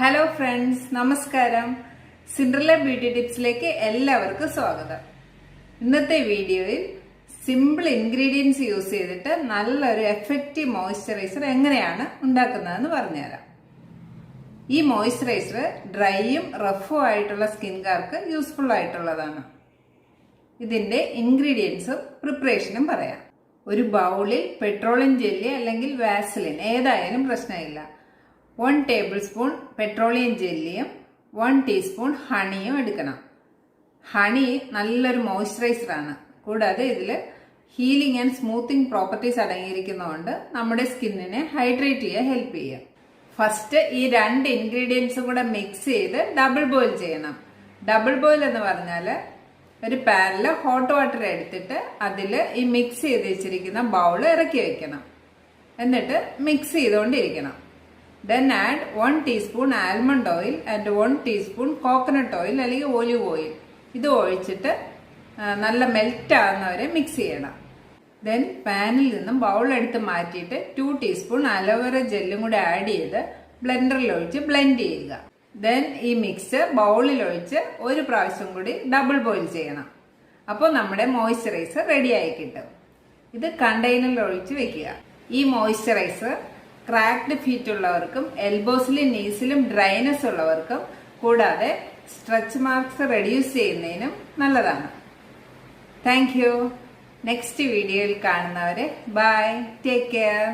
Hello friends, നമസ്കാരം. Cinderella beauty ടിപ്സിലേക്ക് എല്ലാവർക്കും സ്വാഗതം. ഇന്നത്തെ വീഡിയോയിൽ സിമ്പിൾ ഇൻഗ്രീഡിയൻസ് യൂസ് ചെയ്തിട്ട് നല്ലൊരു എഫക്റ്റീവ് മോയ്സ്ചറൈസർ എങ്ങനെയാണ് ഉണ്ടാക്കുന്നതെന്ന് പറഞ്ഞുതരാം. ഈ മോയ്സ്ചറൈസർ ഡ്രൈയും റഫും ആയിട്ടുള്ള സ്കിൻകാർക്ക് യൂസ്ഫുൾ ആയിട്ടുള്ളതാണ്. ഇതിന്റെ ഇൻഗ്രീഡിയൻസും പ്രിപ്പറേഷനും പറയാം. ഒരു ബൗളിൽ പെട്രോളിയം ജെല്ലി അല്ലെങ്കിൽ വാസലിൻ ഏതായാലും പ്രശ്നമില്ല. 1 ടേബിൾ സ്പൂൺ പെട്രോളിയം ജെല്ലിയും 1 ടീസ്പൂൺ ഹണിയും എടുക്കണം. ഹണി നല്ലൊരു മോയ്സ്ചറൈസറാണ്. കൂടാതെ ഇതിൽ ഹീലിംഗ് ആൻഡ് സ്മൂത്തിങ് പ്രോപ്പർട്ടീസ് അടങ്ങിയിരിക്കുന്നതുകൊണ്ട് നമ്മുടെ സ്കിന്നിനെ ഹൈഡ്രേറ്റ് ചെയ്യാൻ ഹെൽപ്പ് ചെയ്യും. ഫസ്റ്റ് ഈ 2 ഇൻഗ്രീഡിയൻസും കൂടെ മിക്സ് ചെയ്ത് ഡബിൾ ബോയിൽ ചെയ്യണം. ഡബിൾ ബോയിൽ എന്ന് പറഞ്ഞാൽ ഒരു പാനിൽ ഹോട്ട് വാട്ടർ എടുത്തിട്ട് അതിൽ ഈ മിക്സ് ചെയ്ത് വെച്ചിരിക്കുന്ന ബൗൾ ഇറക്കി വെക്കണം. എന്നിട്ട് മിക്സ് ചെയ്തുകൊണ്ടിരിക്കണം. Then add 1 teaspoon almond oil and 1 teaspoon coconut oil അല്ലെങ്കിൽ ഒലിവ് ഓയിൽ. ഇത് ഒഴിച്ചിട്ട് നല്ല മെൽറ്റ് ആകുന്നവരെ മിക്സ് ചെയ്യണം. ദെൻ പാനിൽ നിന്നും ബൗൾ എടുത്ത് മാറ്റിയിട്ട് 2 ടീസ്പൂൺ അലോവേറ ജെല്ലും കൂടെ ആഡ് ചെയ്ത് ബ്ലെൻഡറിൽ ഒഴിച്ച് ബ്ലെൻഡ് ചെയ്യുക. ദെൻ ഈ മിക്സ് ബൗളിൽ ഒഴിച്ച് ഒരു പ്രാവശ്യം കൂടി ഡബിൾ ബോയിൽ ചെയ്യണം. അപ്പോൾ നമ്മുടെ മോയ്സ്ചറൈസർ റെഡി ആയി കിട്ടും. ഇത് കണ്ടെയ്നറിൽ ഒഴിച്ച് വെക്കുക. ഈ മോയ്സ്ചറൈസർ ക്രാക്ഡ് ഫീറ്റ് ഉള്ളവർക്കും എൽബോസിലും നീസിലും ഡ്രൈനസ് ഉള്ളവർക്കും കൂടാതെ സ്ട്രെച്ച് മാർക്സ് റെഡ്യൂസ് ചെയ്യുന്നതിനും നല്ലതാണ്. Thank you. നെക്സ്റ്റ് വീഡിയോയിൽ കാണുന്നവരെ ബൈ, ടേക്ക് കെയർ.